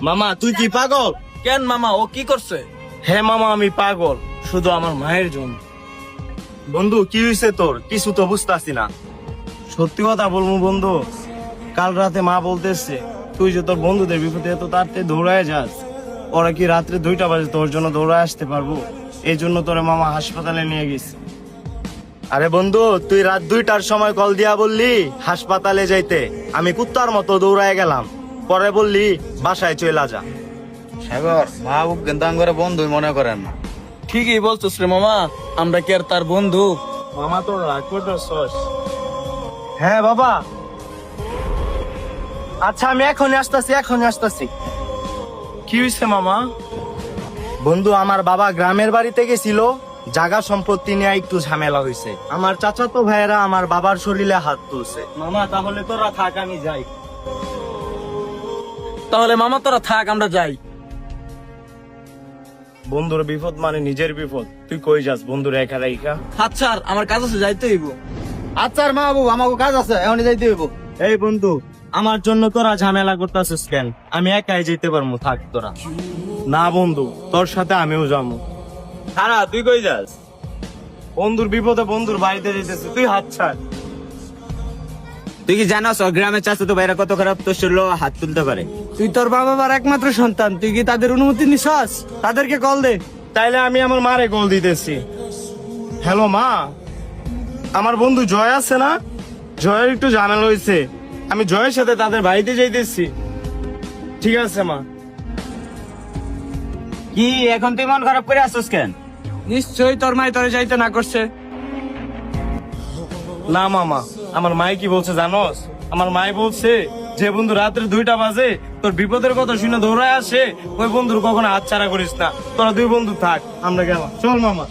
মামা তুই কি পাগল? কেন মামা, ও কি করছে? হ্যাঁ মামা আমি পাগল, শুধু আমার মায়ের জন্য। বন্ধু কি হয়েছে তোর? কিছু তো বুঝতেছি না। সত্যি কথা বলবো বন্ধু, কাল রাতে মা বলতেছে তুই যে তোর বন্ধুদের বিপদে এত তাড়াতাড়ি দৌড়ায় যাস, ওরা কি রাত্রে 2টা বাজে তোর জন্য দৌড়ায় আসতে পারবো? এই জন্য তোরে মামা হাসপাতালে নিয়ে গেছে। আরে বন্ধু, তুই রাত 2টার সময় কল দিয়া বললি হাসপাতালে যাইতে, আমি কুত্তার মতো দৌড়ায় গেলাম। পরে বললি বাসায় চলে যা। সাগর, মাহবুব কিন্তু আঙ্গরে বন্ধুই মনে করেন না। ঠিকই বলছিস রে মামা, আমরা কি আর তার বন্ধু? মামা তোর রাগ করতেছস? হ্যাঁ বাবা, আচ্ছা আমি এখনই আসতেছি। কি হয়েছে মামা? বন্ধু আমার বাবা গ্রামের বাড়িতে গেছিল, জায়গা সম্পত্তি নিয়ে একটু ঝামেলা হয়েছে। আমার চাচাতো ভাইয়েরা আমার বাবার শরীরে হাত তুলছে। মামা তাহলে তোরা থাক, আমি যাই। তাহলে মামা তোরা থাক, আমরা যাই। বন্ধুর বিপদ মানে নিজের বিপদ, তুই কই যাস বন্ধুর একা রাইখা? আচ্ছা, আমার কাজ আছে, যাইতে হইব। আচ্ছা মাহবুব, আমাকে কাজ আছে, এখনই যাইতে হইব। এই বন্ধু, আমার জন্য তোরা ঝামেলা করতেছিস কেন? আমি একাই যেতে পারবো, থাক তোরা। না বন্ধু, তোর সাথে আমিও যাবো। খারা, তুই কই যাস? বন্ধুর বিপদে বন্ধুর বাড়িতে যেতেছি, তুই হাত ছাড়। তুই কি জানাস ও গ্রামের চাচাতো ভাইরা কত খারাপ তোর শরীরে হাত তুলতে পারে? তুই তোর বাবা মার একমাত্র সন্তান, তুই কি তাদের অনুমতি নিছস? তাদেরকে কল দে। তাইলে আমি আমার মারে কল দিতেছি। হ্যালো মা, আমার বন্ধু জয় আছে না? জয়ের একটু ঝামেলা হয়েছে, আমি জয়ের সাথে তাদের বাড়িতে যাইতেছি। ঠিক আছে মা। কি এখন তুই মন খারাপ করে আসছিস কেন? নিশ্চয়ই তোর মাই তোরে যাইতে না করছে। না মামা, আমার মাই কি বলছে জানোস? আমার মাই বলছে যে বন্ধু রাত্রে 2টা বাজে তোর বিপদের কথা শুনে দৌড়ায় আসে, ওই বন্ধুর কখনো হাত ছাড়া করিস না। তোরা 2 বন্ধু থাক, আমরা গেলাম। চল মামা।